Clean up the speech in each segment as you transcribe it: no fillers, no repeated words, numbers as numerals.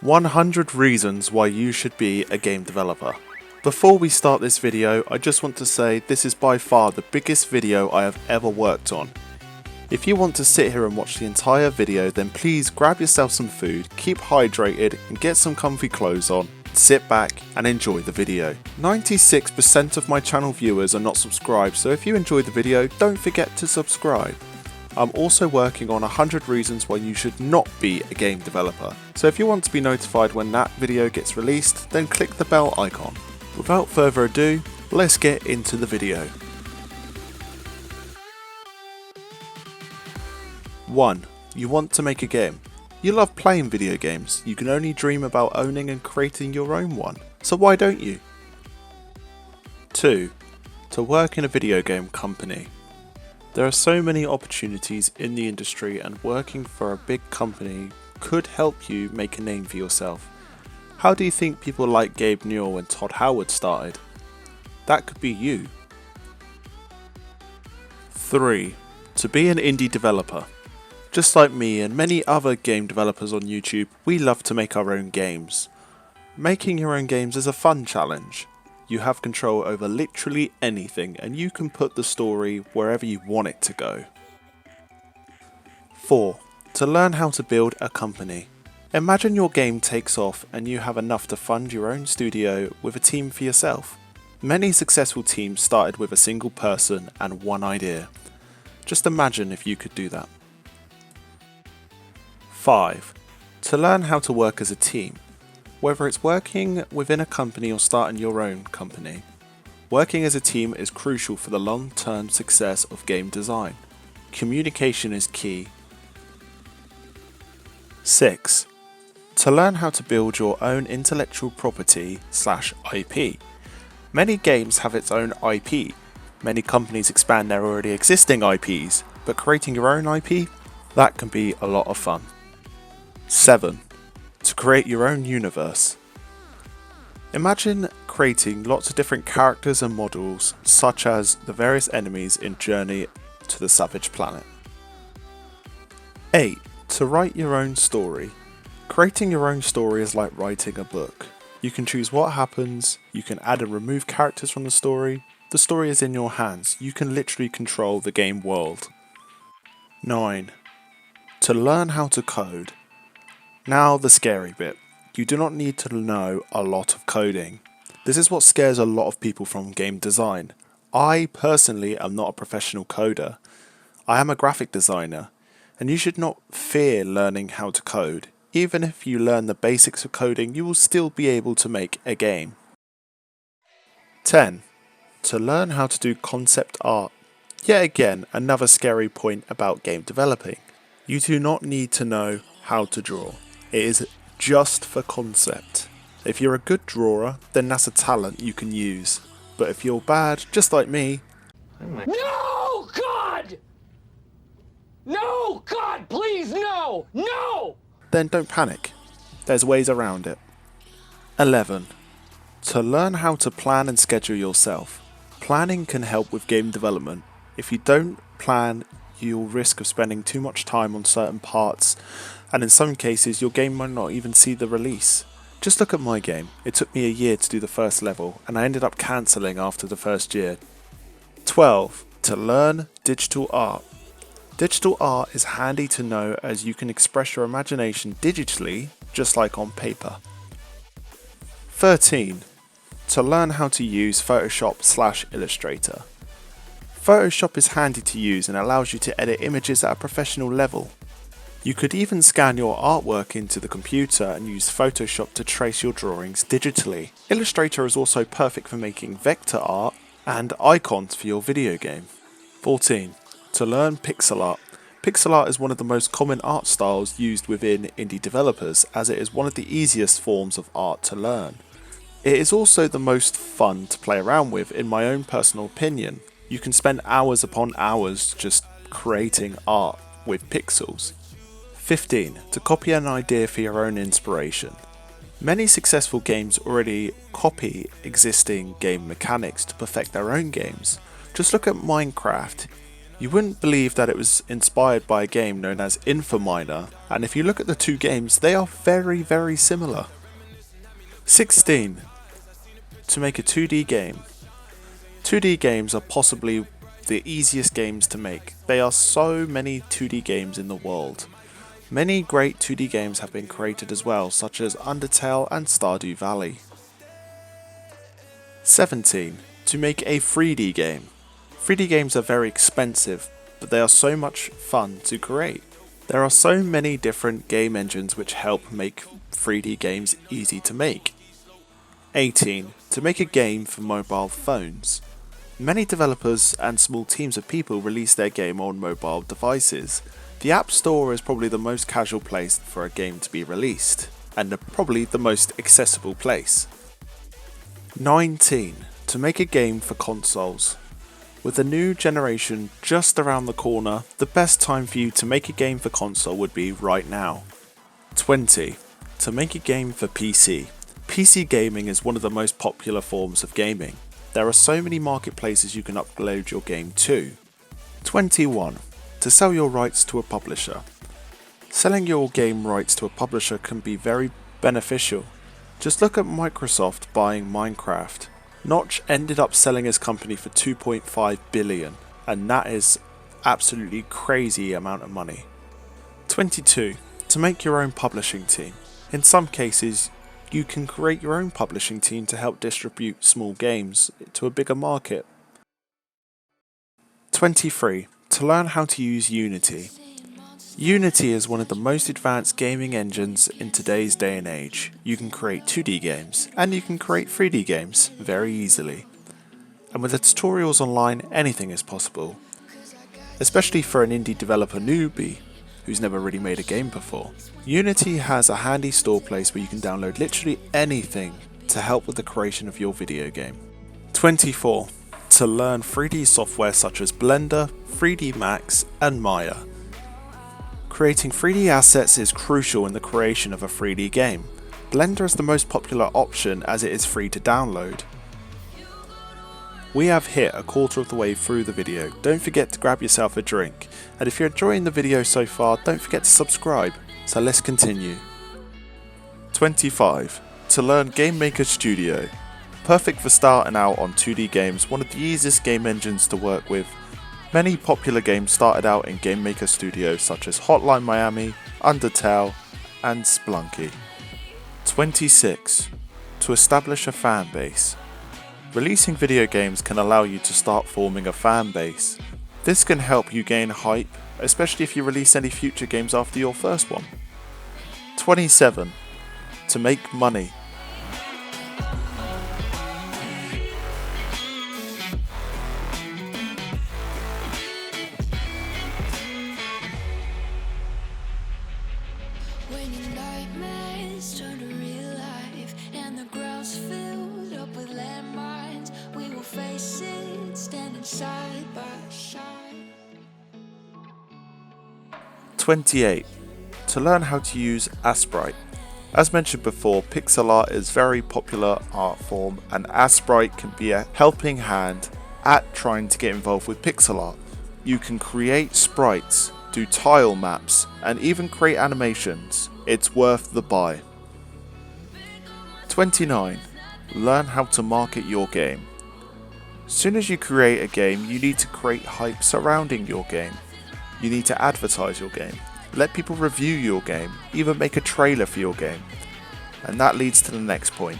100 reasons why you should be a game developer. Before we start this video, I just want to say this is by far the biggest video I have ever worked on. If you want to sit here and watch the entire video, then please grab yourself some food, keep hydrated and get some comfy clothes on, sit back and enjoy the video. 96% of my channel viewers are not subscribed, so if you enjoyed the video, don't forget to subscribe. I'm also working on 100 reasons why you should not be a game developer, so if you want to be notified when that video gets released, then click the bell icon. Without further ado, let's get into the video. 1. You want to make a game. You love playing video games, you can only dream about owning and creating your own one, so why don't you? 2. To work in a video game company. There are so many opportunities in the industry and working for a big company could help you make a name for yourself. How do you think people like Gabe Newell and Todd Howard started? That could be you. 3. To be an indie developer. Just like me and many other game developers on YouTube, we love to make our own games. Making your own games is a fun challenge. You have control over literally anything and you can put the story wherever you want it to go. 4. To learn how to build a company. Imagine your game takes off and you have enough to fund your own studio with a team for yourself. Many successful teams started with a single person and one idea. Just imagine if you could do that. 5. To learn how to work as a team. Whether it's working within a company or starting your own company, working as a team is crucial for the long-term success of game design. Communication is key. 6. To learn how to build your own intellectual property / IP. Many games have its own IP. Many companies expand their already existing IPs, but creating your own IP, that can be a lot of fun. 7. To create your own universe. Imagine creating lots of different characters and models, such as the various enemies in Journey to the Savage Planet. 8. To write your own story. Creating your own story is like writing a book. You can choose what happens, you can add and remove characters from the story is in your hands, you can literally control the game world. 9. To learn how to code. Now the scary bit. You do not need to know a lot of coding. This is what scares a lot of people from game design. I personally am not a professional coder. I am a graphic designer, and you should not fear learning how to code. Even if you learn the basics of coding, you will still be able to make a game. 10. To learn how to do concept art. Yet again, another scary point about game developing. You do not need to know how to draw. It is just for concept. If you're a good drawer, then that's a talent you can use. But if you're bad, just like me... No, God! No, God, please, no! No! Then don't panic. There's ways around it. 11. To learn how to plan and schedule yourself. Planning can help with game development. If you don't plan, you'll risk of spending too much time on certain parts, and in some cases your game might not even see the release. Just look at my game. It took me a year to do the first level, and I ended up cancelling after the first year. 12. To learn digital art. Digital art is handy to know as you can express your imagination digitally, just like on paper. 13. To learn how to use Photoshop / Illustrator. Photoshop is handy to use and allows you to edit images at a professional level. You could even scan your artwork into the computer and use Photoshop to trace your drawings digitally. Illustrator is also perfect for making vector art and icons for your video game. 14. To learn pixel art. Pixel art is one of the most common art styles used within indie developers, as it is one of the easiest forms of art to learn. It is also the most fun to play around with, in my own personal opinion. You can spend hours upon hours just creating art with pixels. 15. To copy an idea for your own inspiration. Many successful games already copy existing game mechanics to perfect their own games. Just look at Minecraft. You wouldn't believe that it was inspired by a game known as Infominer, and if you look at the two games, they are very similar. 16. To make a 2D game. 2D games are possibly the easiest games to make. There are so many 2D games in the world. Many great 2D games have been created as well, such as Undertale and Stardew Valley. 17. To make a 3D game. 3D games are very expensive, but they are so much fun to create. There are so many different game engines which help make 3D games easy to make. 18. To make a game for mobile phones. Many developers and small teams of people release their game on mobile devices. The App Store is probably the most casual place for a game to be released, and probably the most accessible place. 19. To make a game for consoles. With the new generation just around the corner, the best time for you to make a game for console would be right now. 20. To make a game for PC. PC gaming is one of the most popular forms of gaming. There are so many marketplaces you can upload your game to. 21. To sell your rights to a publisher. Selling your game rights to a publisher can be very beneficial. Just look at Microsoft buying Minecraft. Notch ended up selling his company for 2.5 billion, and that is absolutely crazy amount of money. 22. To make your own publishing team. In some cases, you can create your own publishing team to help distribute small games to a bigger market. 23. To learn how to use Unity. Unity is one of the most advanced gaming engines in today's day and age. You can create 2D games, and you can create 3D games very easily. And with the tutorials online, anything is possible. Especially for an indie developer newbie who's never really made a game before. Unity has a handy store place where you can download literally anything to help with the creation of your video game. 24. To learn 3D software such as Blender, 3D Max, and Maya. Creating 3D assets is crucial in the creation of a 3D game. Blender is the most popular option as it is free to download. We have hit a quarter of the way through the video. Don't forget to grab yourself a drink, and if you're enjoying the video so far, don't forget to subscribe. So let's continue. 25. To learn Game Maker Studio. Perfect for starting out on 2D games, one of the easiest game engines to work with. Many popular games started out in Game Maker Studio such as Hotline Miami, Undertale, and Splunky. 26. To establish a fan base. Releasing video games can allow you to start forming a fan base. This can help you gain hype, especially if you release any future games after your first one. 27. To make money. When your nightmares turn to real life and the ground's filled up with landmines, we will face it standing side by side. 28. To learn how to use Asprite. As mentioned before, pixel art is a very popular art form, and Asprite can be a helping hand at trying to get involved with pixel art. You can create sprites, do tile maps, and even create animations. It's worth the buy. 29. Learn how to market your game. Soon as you create a game, you need to create hype surrounding your game. You need to advertise your game, let people review your game, even make a trailer for your game. And that leads to the next point.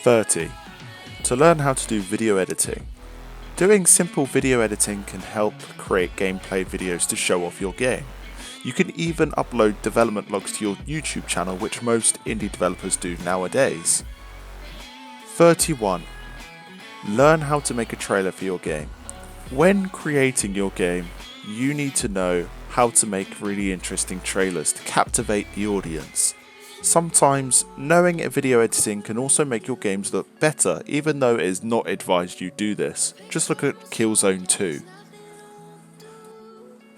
30. To learn how to do video editing. Doing simple video editing can help create gameplay videos to show off your game. You can even upload development logs to your YouTube channel, which most indie developers do nowadays. 31. Learn how to make a trailer for your game. When creating your game, you need to know how to make really interesting trailers to captivate the audience. Sometimes knowing video editing can also make your games look better, even though it is not advised you do this. Just look at Killzone 2.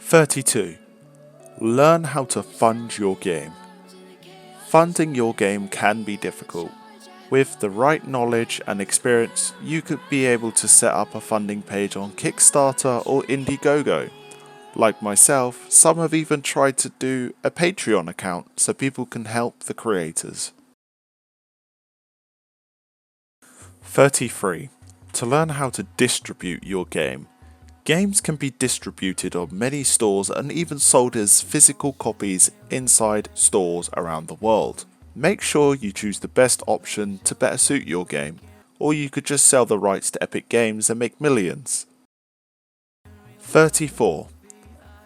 32. Learn how to fund your game. Funding your game can be difficult. With the right knowledge and experience, you could be able to set up a funding page on Kickstarter or Indiegogo. Like myself, some have even tried to do a Patreon account so people can help the creators. 33. To learn how to distribute your game. Games can be distributed on many stores and even sold as physical copies inside stores around the world. Make sure you choose the best option to better suit your game, or you could just sell the rights to Epic Games and make millions. 34.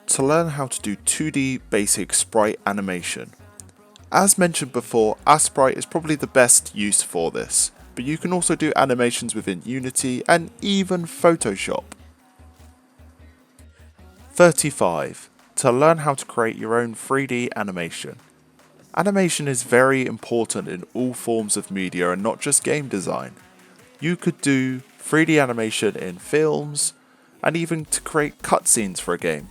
To learn how to do 2D basic sprite animation. As mentioned before, Asprite is probably the best use for this, but you can also do animations within Unity and even Photoshop. 35. To learn how to create your own 3D animation. Animation is very important in all forms of media and not just game design. You could do 3D animation in films and even to create cutscenes for a game.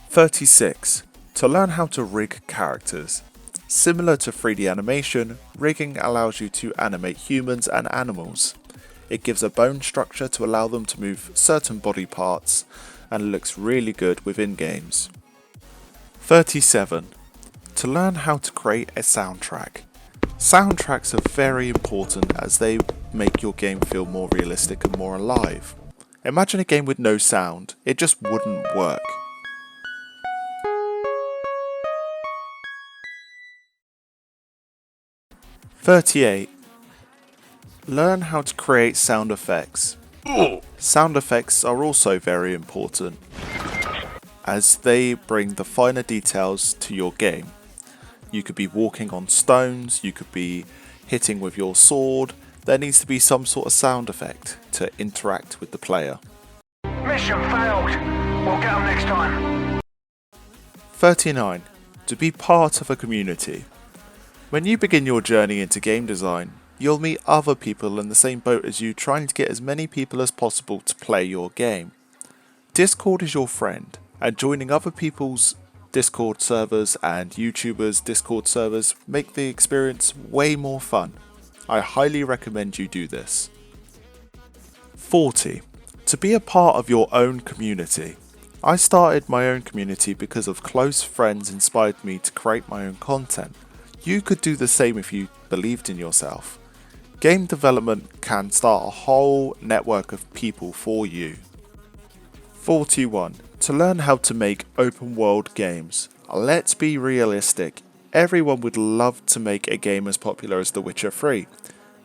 36. To learn how to rig characters. Similar to 3D animation, rigging allows you to animate humans and animals. It gives a bone structure to allow them to move certain body parts and looks really good within games. 37. To learn how to create a soundtrack. Soundtracks are very important as they make your game feel more realistic and more alive. Imagine a game with no sound, it just wouldn't work. 38. Learn how to create sound effects. Sound effects are also very important as they bring the finer details to your game. You could be walking on stones, you could be hitting with your sword. There needs to be some sort of sound effect to interact with the player. Mission failed. We'll get them next time. 39. To be part of a community. When you begin your journey into game design, you'll meet other people in the same boat as you, trying to get as many people as possible to play your game. Discord is your friend, and joining other people's Discord servers and YouTubers' Discord servers make the experience way more fun. I highly recommend you do this. 40. To be a part of your own community. I started my own community because of close friends inspired me to create my own content. You could do the same if you believed in yourself. Game development can start a whole network of people for you. 41. To learn how to make open world games. Let's be realistic. Everyone would love to make a game as popular as The Witcher 3.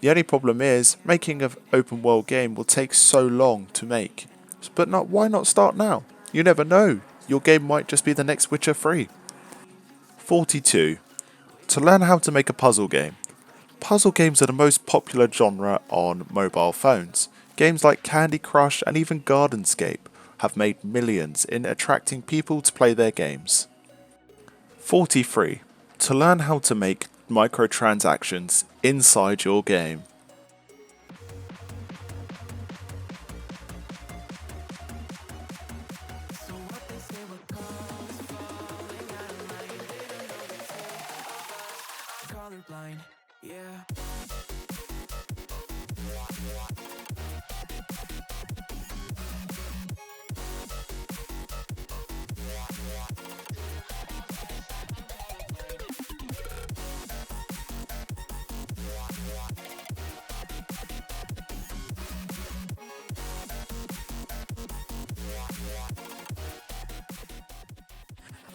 The only problem is, making an open world game will take so long to make. But why not start now? You never know. Your game might just be the next Witcher 3. 42. To learn how to make a puzzle game. Puzzle games are the most popular genre on mobile phones. Games like Candy Crush and even Gardenscape have made millions in attracting people to play their games. 43. To learn how to make microtransactions inside your game. Colorblind, yeah.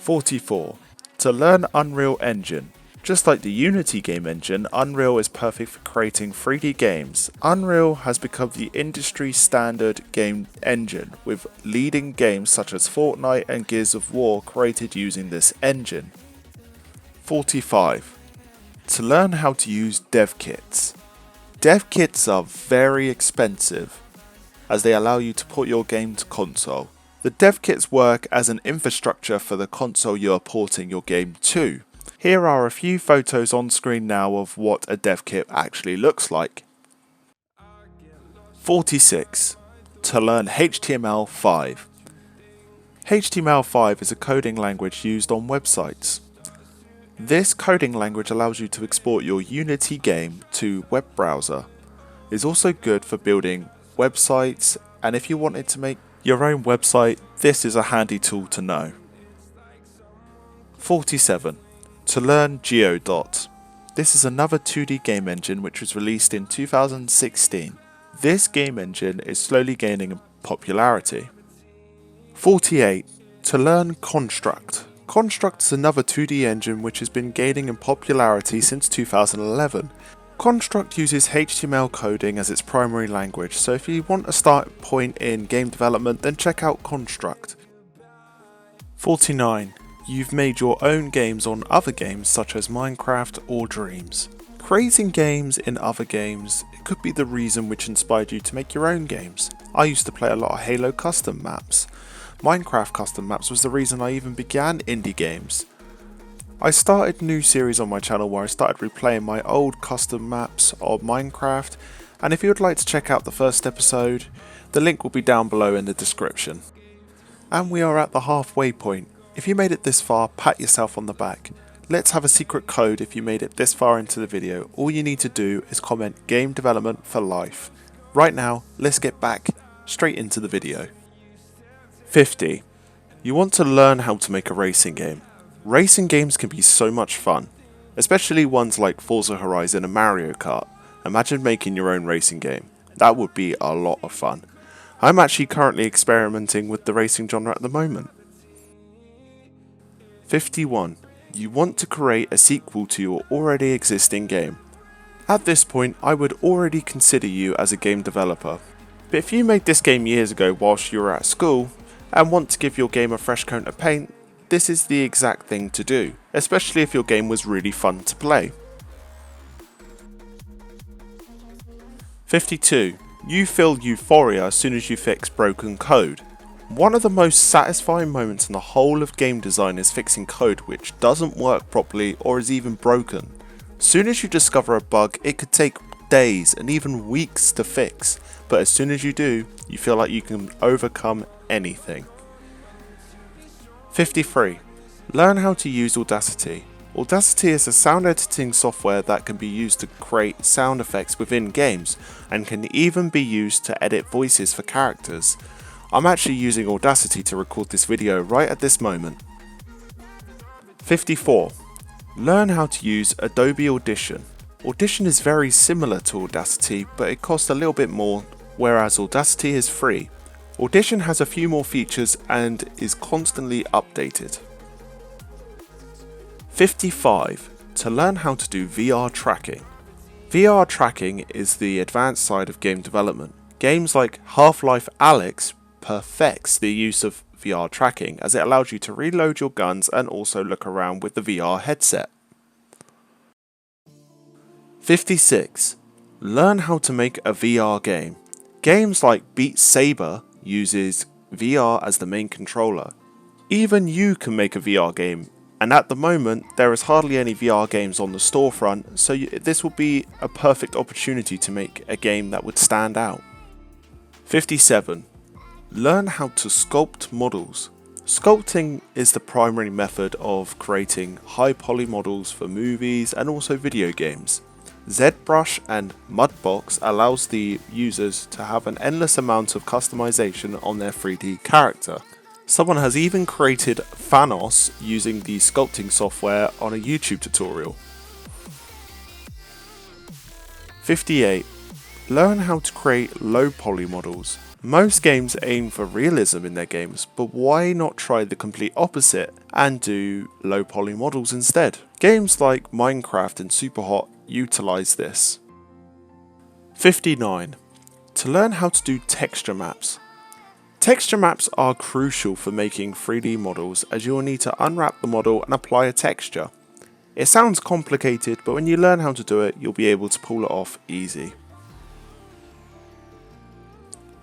44. To learn Unreal Engine. Just like the Unity game engine, Unreal is perfect for creating 3D games. Unreal has become the industry standard game engine, with leading games such as Fortnite and Gears of War created using this engine. 45. To learn how to use dev kits. Dev kits are very expensive, as they allow you to port your game to console. The dev kits work as an infrastructure for the console you are porting your game to. Here are a few photos on screen now of what a dev kit actually looks like. 46. To learn HTML5. HTML5 is a coding language used on websites. This coding language allows you to export your Unity game to web browser. It's also good for building websites, and if you wanted to make your own website, this is a handy tool to know. 47. To learn Geodot. This is another 2D game engine which was released in 2016. This game engine is slowly gaining in popularity. 48. To learn Construct. Construct is another 2D engine which has been gaining in popularity since 2011. Construct uses HTML coding as its primary language, so if you want a start point in game development, then check out Construct. 49. You've made your own games on other games such as Minecraft or Dreams. Creating games in other games, it could be the reason which inspired you to make your own games. I used to play a lot of Halo custom maps. Minecraft custom maps was the reason I even began indie games. I started a new series on my channel where I started replaying my old custom maps of Minecraft, and if you would like to check out the first episode, the link will be down below in the description. And we are at the halfway point. If you made it this far, pat yourself on the back. Let's have a secret code if you made it this far into the video. All you need to do is comment game development for life. Right now, let's get back straight into the video. 50. You want to learn how to make a racing game. Racing games can be so much fun, especially ones like Forza Horizon and Mario Kart. Imagine making your own racing game. That would be a lot of fun. I'm actually currently experimenting with the racing genre at the moment. 51. You want to create a sequel to your already existing game. At this point, I would already consider you as a game developer. But if you made this game years ago whilst you were at school, and want to give your game a fresh coat of paint, this is the exact thing to do, especially if your game was really fun to play. 52. You feel euphoria as soon as you fix broken code. One of the most satisfying moments in the whole of game design is fixing code which doesn't work properly or is even broken. Soon as you discover a bug, it could take days and even weeks to fix, but as soon as you do, you feel like you can overcome anything. 53. Learn how to use Audacity. Audacity is a sound editing software that can be used to create sound effects within games and can even be used to edit voices for characters. I'm actually using Audacity to record this video right at this moment. 54. Learn how to use Adobe Audition. Audition is very similar to Audacity, but it costs a little bit more, whereas Audacity is free. Audition has a few more features and is constantly updated. 55. To learn how to do VR tracking. VR tracking is the advanced side of game development. Games like Half-Life Alyx perfects the use of VR tracking as it allows you to reload your guns and also look around with the VR headset. 56. Learn how to make a VR game. Games like Beat Saber uses VR as the main controller. Even you can make a VR game, and at the moment there is hardly any VR games on the storefront, so this will be a perfect opportunity to make a game that would stand out. 57. Learn how to sculpt models. Sculpting is the primary method of creating high poly models for movies and also video games. ZBrush and Mudbox allows the users to have an endless amount of customization on their 3D character. Someone has even created Thanos using the sculpting software on a YouTube tutorial. 58. Learn how to create low poly models. Most games aim for realism in their games, but why not try the complete opposite and do low poly models instead? Games like Minecraft and Superhot utilize this. 59. To learn how to do texture maps. Texture maps are crucial for making 3D models as you will need to unwrap the model and apply a texture. It sounds complicated, but when you learn how to do it, you'll be able to pull it off easy.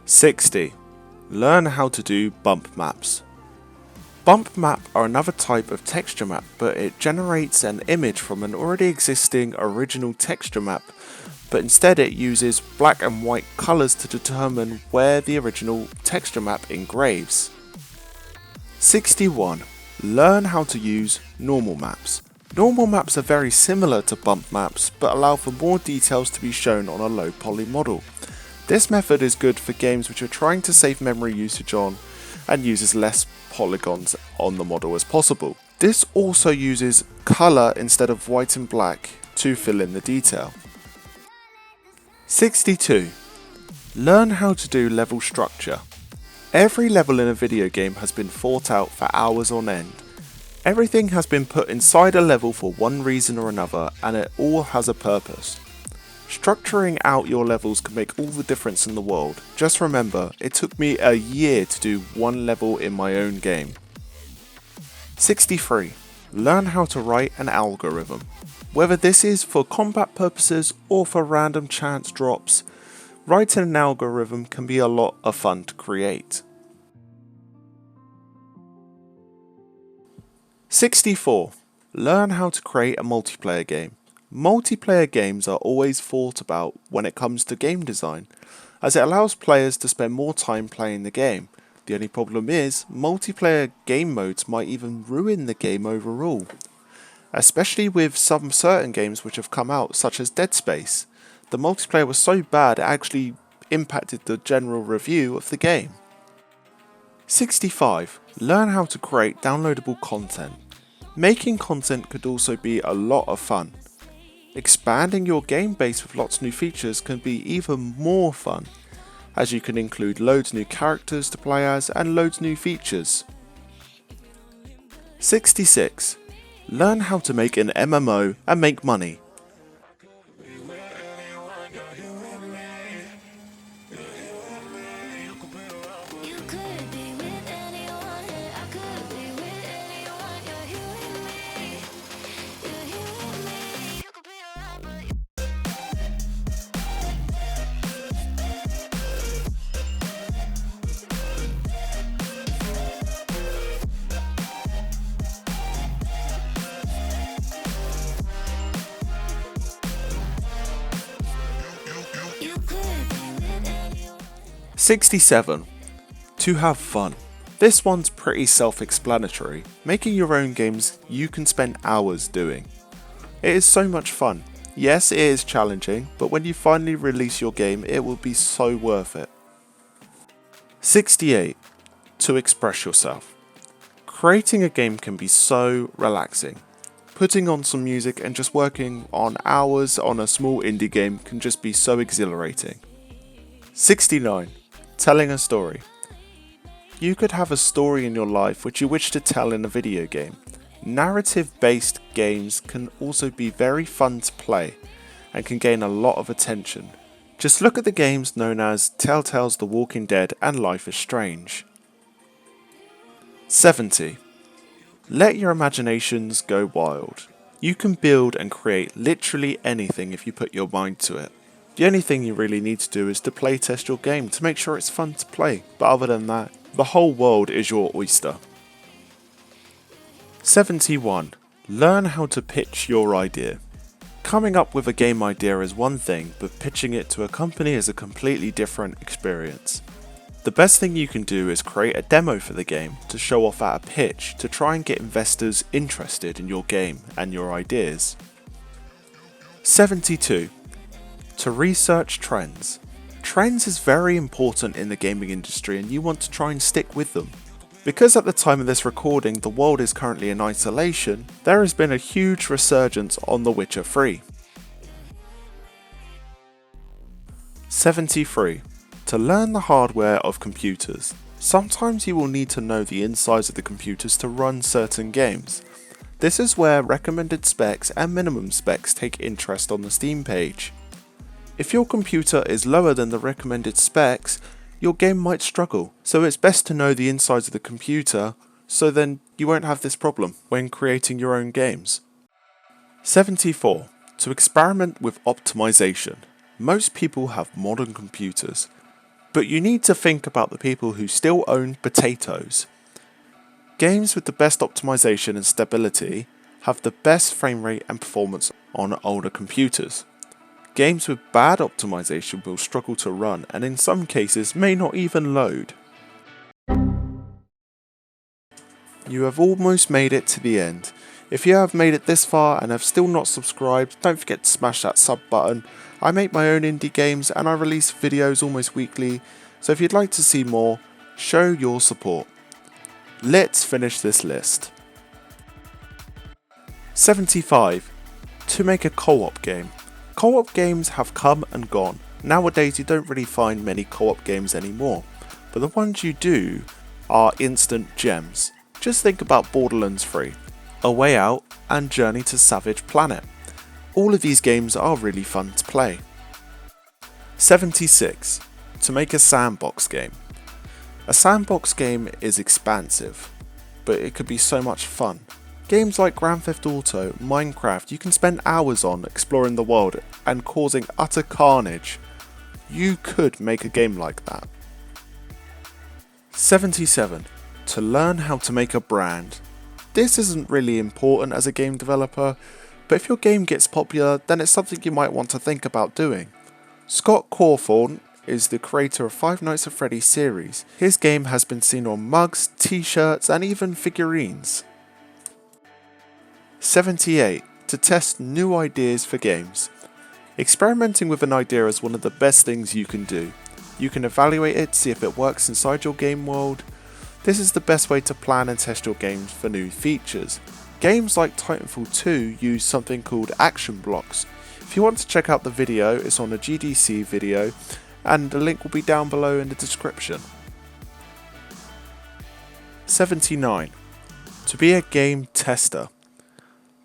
60. Learn how to do bump maps. Bump map are another type of texture map, but it generates an image from an already existing original texture map, but instead it uses black and white colours to determine where the original texture map engraves. 61. Learn how to use normal maps. Normal maps are very similar to bump maps, but allow for more details to be shown on a low poly model. This method is good for games which are trying to save memory usage on and uses less polygons on the model as possible. This also uses colour instead of white and black to fill in the detail. 62. Learn how to do level structure. Every level in a video game has been thought out for hours on end. Everything has been put inside a level for one reason or another, and it all has a purpose. Structuring out your levels can make all the difference in the world. Just remember, it took me a year to do one level in my own game. 63. Learn how to write an algorithm. Whether this is for combat purposes or for random chance drops, writing an algorithm can be a lot of fun to create. 64. Learn how to create a multiplayer game. Multiplayer games are always thought about when it comes to game design, as it allows players to spend more time playing the game. The only problem is, multiplayer game modes might even ruin the game overall, especially with some certain games which have come out, such as Dead Space. The multiplayer was so bad it actually impacted the general review of the game. 65. Learn how to create downloadable content. Making content could also be a lot of fun. Expanding your game base with lots of new features can be even more fun, as you can include loads new characters to play as and loads new features. 66. Learn how to make an MMO and make money. You could be with anyone, I could be with anyone. You're here with me, you're here with me. You could be around, but you could be with anyone. 67. To have fun. This one's pretty self-explanatory. Making your own games you can spend hours doing. It is so much fun. Yes, it is challenging, but when you finally release your game, it will be so worth it. 68. To express yourself. Creating a game can be so relaxing. Putting on some music and just working on hours on a small indie game can just be so exhilarating. 69. Telling a story. You could have a story in your life which you wish to tell in a video game. Narrative-based games can also be very fun to play and can gain a lot of attention. Just look at the games known as Telltale's The Walking Dead and Life is Strange. 70. Let your imaginations go wild. You can build and create literally anything if you put your mind to it. The only thing you really need to do is to playtest your game to make sure it's fun to play, but other than that, the whole world is your oyster. 71. Learn how to pitch your idea. Coming up with a game idea is one thing, but pitching it to a company is a completely different experience. The best thing you can do is create a demo for the game to show off at a pitch to try and get investors interested in your game and your ideas. 72. To research trends. Trends is very important in the gaming industry and you want to try and stick with them. Because at the time of this recording the world is currently in isolation, there has been a huge resurgence on The Witcher 3. 73. To learn the hardware of computers. Sometimes you will need to know the insides of the computers to run certain games. This is where recommended specs and minimum specs take interest on the Steam page. If your computer is lower than the recommended specs, your game might struggle, so it's best to know the insides of the computer so then you won't have this problem when creating your own games. 74. To experiment with optimization. Most people have modern computers, but you need to think about the people who still own potatoes. Games with the best optimization and stability have the best frame rate and performance on older computers. Games with bad optimization will struggle to run and in some cases may not even load. You have almost made it to the end. If you have made it this far and have still not subscribed, don't forget to smash that sub button. I make my own indie games and I release videos almost weekly, so if you'd like to see more, show your support. Let's finish this list. 75. To make a co-op game. Co-op games have come and gone. Nowadays you don't really find many co-op games anymore, but the ones you do are instant gems. Just think about Borderlands 3, A Way Out and Journey to Savage Planet. All of these games are really fun to play. 76. To make a sandbox game. A sandbox game is expansive, but it could be so much fun. Games like Grand Theft Auto, Minecraft, you can spend hours on exploring the world and causing utter carnage. You could make a game like that. 77. To learn how to make a brand. This isn't really important as a game developer, but if your game gets popular, then it's something you might want to think about doing. Scott Cawthorn is the creator of Five Nights at Freddy's series. His game has been seen on mugs, t-shirts and even figurines. 78. To test new ideas for games. Experimenting with an idea is one of the best things you can do. You can evaluate it, see if it works inside your game world. This is the best way to plan and test your games for new features. Games like Titanfall 2 use something called action blocks. If you want to check out the video, it's on a GDC video and the link will be down below in the description. 79. To be a game tester.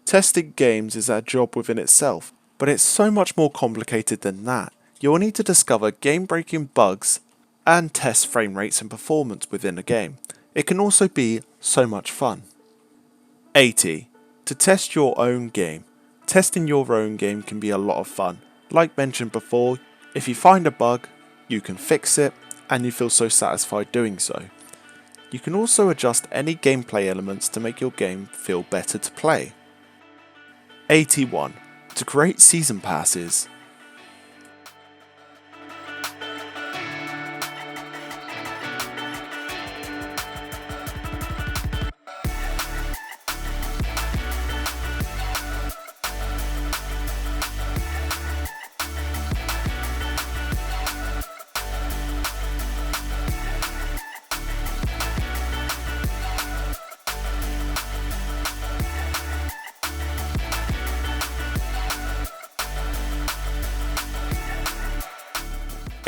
Testing games is a job within itself, but it's so much more complicated than that. You will need to discover game-breaking bugs and test frame rates and performance within a game. It can also be so much fun. 80. To test your own game. Testing your own game can be a lot of fun. Like mentioned before, if you find a bug, you can fix it and you feel so satisfied doing so. You can also adjust any gameplay elements to make your game feel better to play. 81. To create season passes.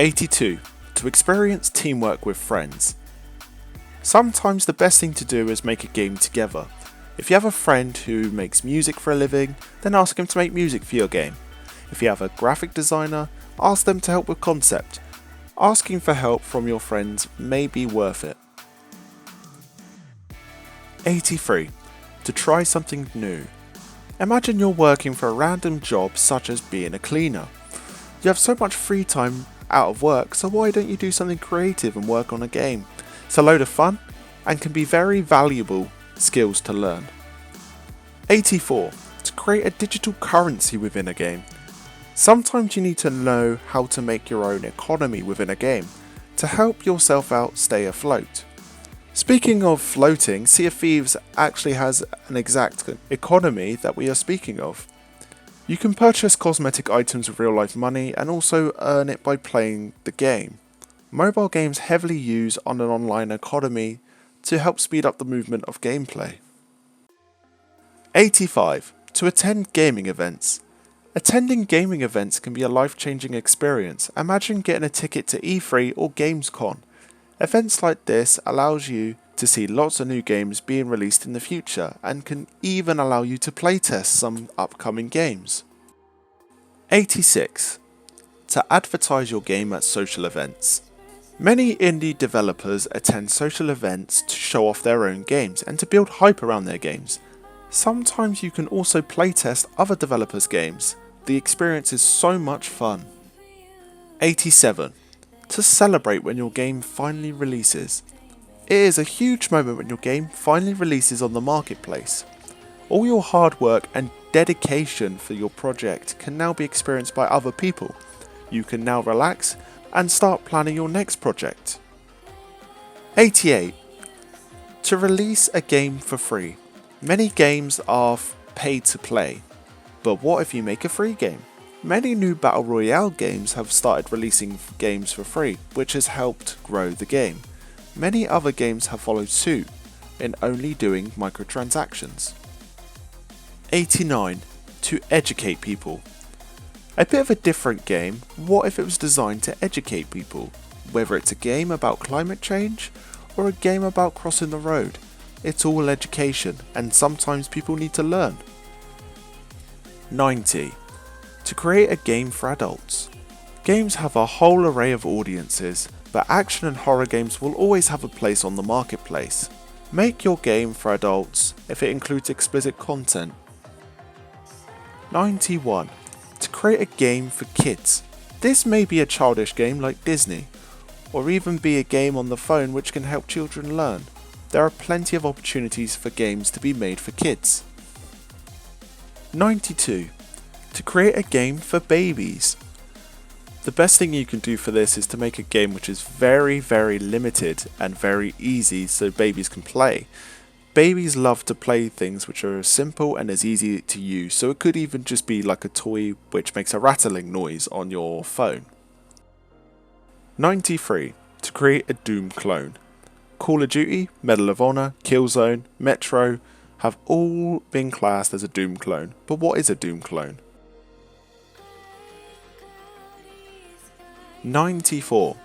'82. To experience teamwork with friends. Sometimes the best thing to do is make a game together. If you have a friend who makes music for a living, then ask him to make music for your game. If you have a graphic designer, ask them to help with concept. Asking for help from your friends may be worth it. 83. To try something new. Imagine you're working for a random job such as being a cleaner. You have so much free time out of work, so why don't you do something creative and work on a game? It's a load of fun and can be very valuable skills to learn. 84. To create a digital currency within a game. Sometimes you need to know how to make your own economy within a game to help yourself out stay afloat. Speaking of floating, Sea of Thieves actually has an exact economy that we are speaking of. You can purchase cosmetic items with real life money and also earn it by playing the game. Mobile games heavily use on an online economy to help speed up the movement of gameplay. 85. To attend gaming events. Attending gaming events can be a life-changing experience. Imagine getting a ticket to E3 or Gamescom. Events like this allows you to see lots of new games being released in the future and can even allow you to playtest some upcoming games. 86. To advertise your game at social events. Many indie developers attend social events to show off their own games and to build hype around their games. Sometimes you can also playtest other developers' games. The experience is so much fun. 87. To celebrate when your game finally releases. It is a huge moment when your game finally releases on the marketplace. All your hard work and dedication for your project can now be experienced by other people. You can now relax and start planning your next project. 88. To release a game for free. Many games are paid to play, but what if you make a free game? Many new Battle Royale games have started releasing games for free, which has helped grow the game. Many other games have followed suit in only doing microtransactions. 89. To educate people. A bit of a different game. What if it was designed to educate people? Whether it's a game about climate change or a game about crossing the road, it's all education, and sometimes people need to learn. 90. To create a game for adults. Games have a whole array of audiences, but action and horror games will always have a place on the marketplace. Make your game for adults if it includes explicit content. 91. To create a game for kids. This may be a childish game like Disney, or even be a game on the phone which can help children learn. There are plenty of opportunities for games to be made for kids. 92. To create a game for babies. The best thing you can do for this is to make a game which is very limited and very easy so babies can play. Babies love to play things which are as simple and as easy to use, so it could even just be like a toy which makes a rattling noise on your phone. 93. To create a Doom clone. Call of Duty, Medal of Honor, Killzone, Metro have all been classed as a Doom clone, but what is a Doom clone? 94.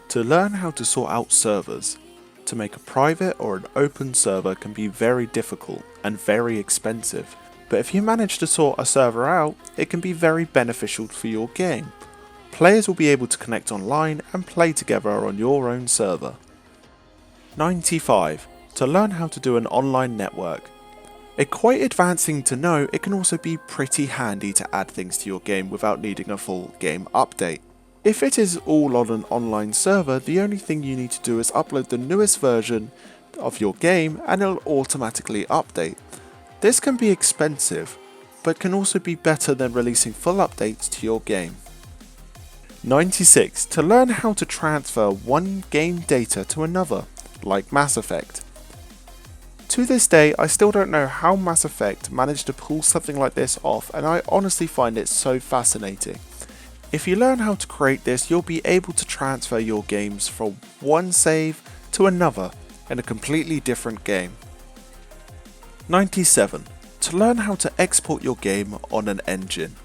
To learn how to sort out servers. To make a private or an open server can be very difficult and very expensive, but if you manage to sort a server out, it can be very beneficial for your game. Players will be able to connect online and play together on your own server. 95. To learn how to do an online network. It's quite advanced thing to know, it can also be pretty handy to add things to your game without needing a full game update. If it is all on an online server, the only thing you need to do is upload the newest version of your game and it'll automatically update. This can be expensive, but can also be better than releasing full updates to your game. 96. To learn how to transfer one game data to another, like Mass Effect. To this day, I still don't know how Mass Effect managed to pull something like this off, and I honestly find it so fascinating. If you learn how to create this, you'll be able to transfer your games from one save to another in a completely different game. 97. To learn how to export your game on an engine.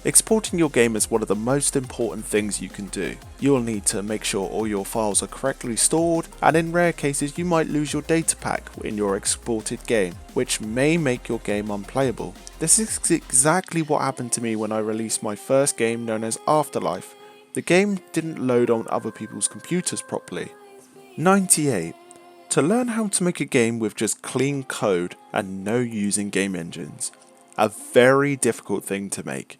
Exporting your game is one of the most important things you can do. You'll need to make sure all your files are correctly stored, and in rare cases you might lose your data pack in your exported game, which may make your game unplayable. This is exactly what happened to me when I released my first game known as Afterlife. The game didn't load on other people's computers properly. 98. To learn how to make a game with just clean code and no using game engines. A very difficult thing to make.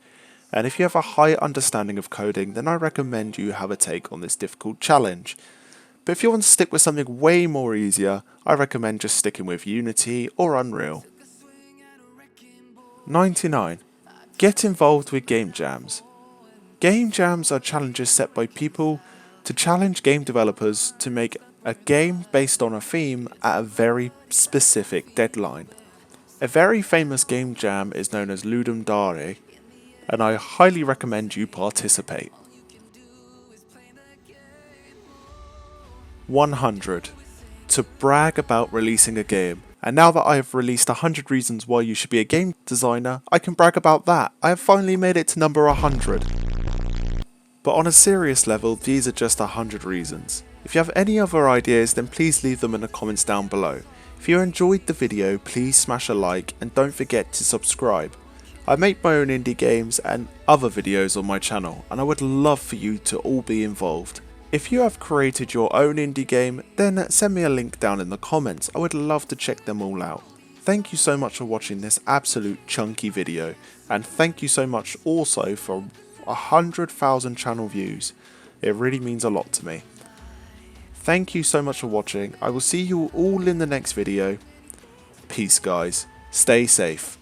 And if you have a high understanding of coding, then I recommend you have a take on this difficult challenge. But if you want to stick with something way more easier, I recommend just sticking with Unity or Unreal. 99. Get involved with game jams. Game jams are challenges set by people to challenge game developers to make a game based on a theme at a very specific deadline. A very famous game jam is known as Ludum Dare, and I highly recommend you participate. 100. To brag about releasing a game. And now that I have released 100 reasons why you should be a game designer, I can brag about that. I have finally made it to number 100. But on a serious level, these are just 100 reasons. If you have any other ideas, then please leave them in the comments down below. If you enjoyed the video, please smash a like and don't forget to subscribe. I make my own indie games and other videos on my channel, and I would love for you to all be involved. If you have created your own indie game, then send me a link down in the comments. I would love to check them all out. Thank you so much for watching this absolute chunky video, and thank you so much also for 100,000 channel views. It really means a lot to me. Thank you so much for watching. I will see you all in the next video. Peace guys. Stay safe.